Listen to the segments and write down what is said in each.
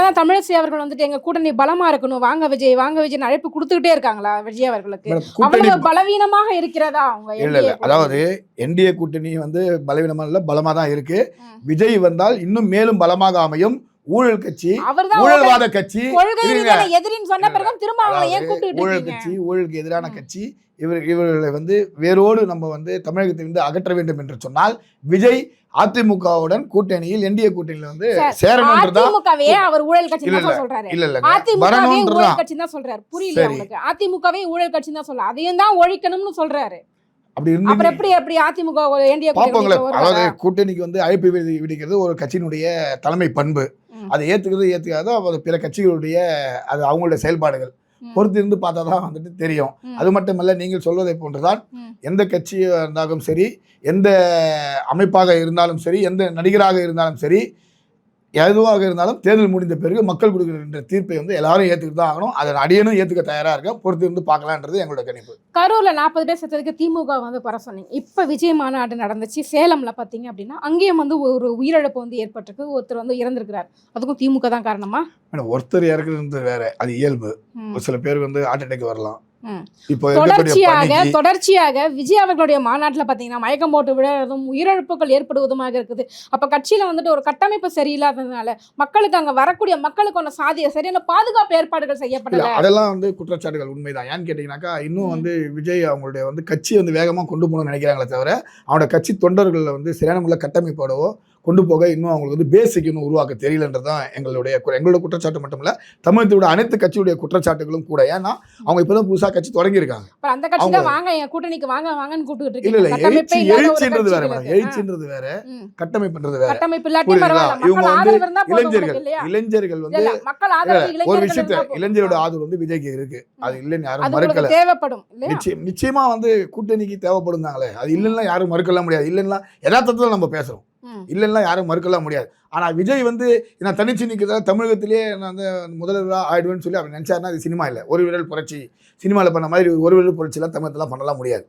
தான் தமிழிசை அவர்கள் வந்துட்டு எங்க கூட்டணி பலமா இருக்கணும், வாங்க விஜய் வாங்க விஜய் அழைப்பு கொடுத்துக்கிட்டே இருக்காங்களா விஜய் அவர்களுக்கு? அவ்வளவு பலவீனமாக இருக்கிறதா அவங்க? இல்ல இல்ல, அதாவது என்டிஏ கூட்டணி வந்து பலவீனமா இல்ல, பலமா தான் இருக்கு. விஜய் வந்தால் இன்னும் மேலும் பலமாக அமையும். ஊழல் கட்சி, ஊழல்வாத கட்சி, எதிரின்னு சொன்ன பிறகு திரும்ப அவங்களை ஏன் கூப்பிட்டு ஊழல் கட்சி, ஊழலுக்கு எதிரான கட்சி, இவர்களை வந்து வேரோடு நம்ம வந்து தமிழகத்தை வந்து அகற்ற வேண்டும் என்று சொன்னால் விஜய் அதிமுகவுடன் கூட்டணியில் என்டிஏ கூட்டணியில வந்து சேரணும்ன்றதான். அதிமுகவே அவர் ஊழல் கட்சி தான் சொல்றாரு. இல்ல இல்ல, அதிமுகவே ஊழல் கட்சி தான் சொல்றாரு. புரியல உங்களுக்கு? அதிமுகவே ஊழல் கட்சி தான் சொல்றாரு. அதையும் தான் ஒழிக்கணும்னு சொல்றாரு. அப்படி இருந்து அப்புறம் எப்படி அதிமுக என்டிஏ பாப்பங்களே, அதாவது கூட்டணிக்கு வந்து அழைப்பு விடுக்கிறது ஒரு கட்சியினுடைய தலைமை பண்பு. அதை ஏத்துக்காதோ அது பிற கட்சிகளுடைய அது அவங்களுடைய செயல்பாடுகள் பொறுத்து இருந்து பார்த்தா தான் வந்துட்டு தெரியும். அது மட்டுமல்ல, நீங்கள் சொல்வதை போன்றுதான் எந்த கட்சியாக இருந்தாலும் சரி, எந்த அமைப்பாக இருந்தாலும் சரி, எந்த நடிகராக இருந்தாலும் சரி, எதுவாக இருந்தாலும் தேர்தல் முடிந்த பிறகு மக்கள் கொடுக்கின்ற தீர்ப்பை வந்து எல்லாரும் ஏற்றுக்கிட்டு தான் ஆகணும். அதை அடியனும் ஏற்றுக்க தயாராக இருக்கேன். பொறுத்து இருந்து பார்க்கலான்றது எங்களோட கணிப்பு. கரூர்ல 40 பேர் செத்ததுக்கு திமுக வந்து குறை சொன்னீங்க. இப்போ விஜய் மாநாடு நடந்துச்சு சேலம்ல பார்த்தீங்க அப்படின்னா, அங்கேயும் வந்து ஒரு உயிரிழப்பு வந்து ஏற்பட்டிருக்கு. ஒருத்தர் வந்து இறந்திருக்கிறார். அதுக்கும் திமுக தான் காரணமா? ஒருத்தர் இறக்குறது வேற, அது இயல்பு. ஒரு சில பேருக்கு வந்து ஹார்ட் அட்டாக் வரலாம். தொடர்ச்சியாக விஜய் அவர்களுடைய மாநாட்டில் பார்த்தீங்கன்னா மயக்கம் போட்டு விழுறதும் உயிரிழப்புகள் ஏற்படுவதுமாக இருக்குது. அப்போ கட்சியில வந்துட்டு ஒரு கட்டமைப்பு சரியில்லாததுனால மக்களுக்கு அங்கே வரக்கூடிய மக்களுக்கான சரியான பாதுகாப்பு ஏற்பாடுகள் செய்யப்படல. அதெல்லாம் வந்து குற்றச்சாட்டுகள் உண்மைதான். ஏன்னு கேட்டீங்கன்னாக்கா, இன்னும் வந்து விஜய் அவங்களுடைய வந்து கட்சி வந்து வேகமாக கொண்டு போகணும்னு நினைக்கிறாங்களே தவிர, அவனோட கட்சி தொண்டர்களில் வந்து சரியான முறையில் கட்டமைப்போடவோ கொண்டு போக இன்னும் அவங்களுக்கு வந்து பேசிக் இன்னும் உருவாக்க தெரியலன்றதான் எங்களோட குற்றச்சாட்டு மட்டும் இல்லை, தமிழகத்தோட அனைத்து கட்சியுடைய குற்றச்சாட்டுகளும் கூட. ஏன்னா அவங்க இப்போதான் புதுசாக கட்சி தொடங்கியிருக்காங்க. அந்த கட்சி தான் வாங்க என் கூட்டணிக்கு வாங்க வாங்கன்னு கூப்பிட்டு இல்ல இல்ல, எழுச்சின்றது வேற மேடம், எழுச்சின்றது வேற, கட்டமைப்புன்றது வேற. இவங்க வந்து இளைஞர்கள் வந்து ஒரு விஷயத்த, இளைஞரோட ஆதரவு வந்து விஜய்க்கு இருக்கு. அது இல்லைன்னு யாரும் மறுக்கல. தேவைப்படும், நிச்சயமா வந்து கூட்டணிக்கு தேவைப்படும் தாங்களே. அது இல்லைன்னா யாரும் மறுக்கலாம் முடியாது. இல்லைன்னா யதார்த்தத்துல நம்ம பேசுறோம், இல்லைன்னா யாரும் மறுக்கலாம் முடியாது. ஆனால் விஜய் வந்து நான் தனிச்சு நிற்கிறதா தமிழகத்திலே நான் வந்து முதல்வராக ஆயிடுவேன்னு சொல்லி அவர் நினச்சாருன்னா அது சினிமா இல்லை. ஒரு விரல் புரட்சி சினிமாவில் பண்ண மாதிரி ஒரு விரல் புரட்சியெல்லாம் தமிழகத்தெல்லாம் பண்ணலாம் முடியாது.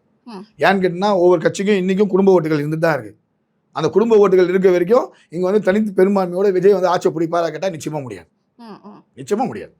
ஏன்னு கேட்டிங்கன்னா, ஒவ்வொரு கட்சிக்கும் இன்றைக்கும் குடும்ப ஓட்டுகள் இருந்துட்டு தான் இருக்குது. அந்த குடும்ப ஓட்டுகள் இருக்க வரைக்கும் இங்கே வந்து தனித்து பெரும்பான்மையோட விஜய் வந்து ஆட்சி பிடிப்பாரா கேட்டால் நிச்சயமாக முடியாது. நிச்சயமாக முடியாது.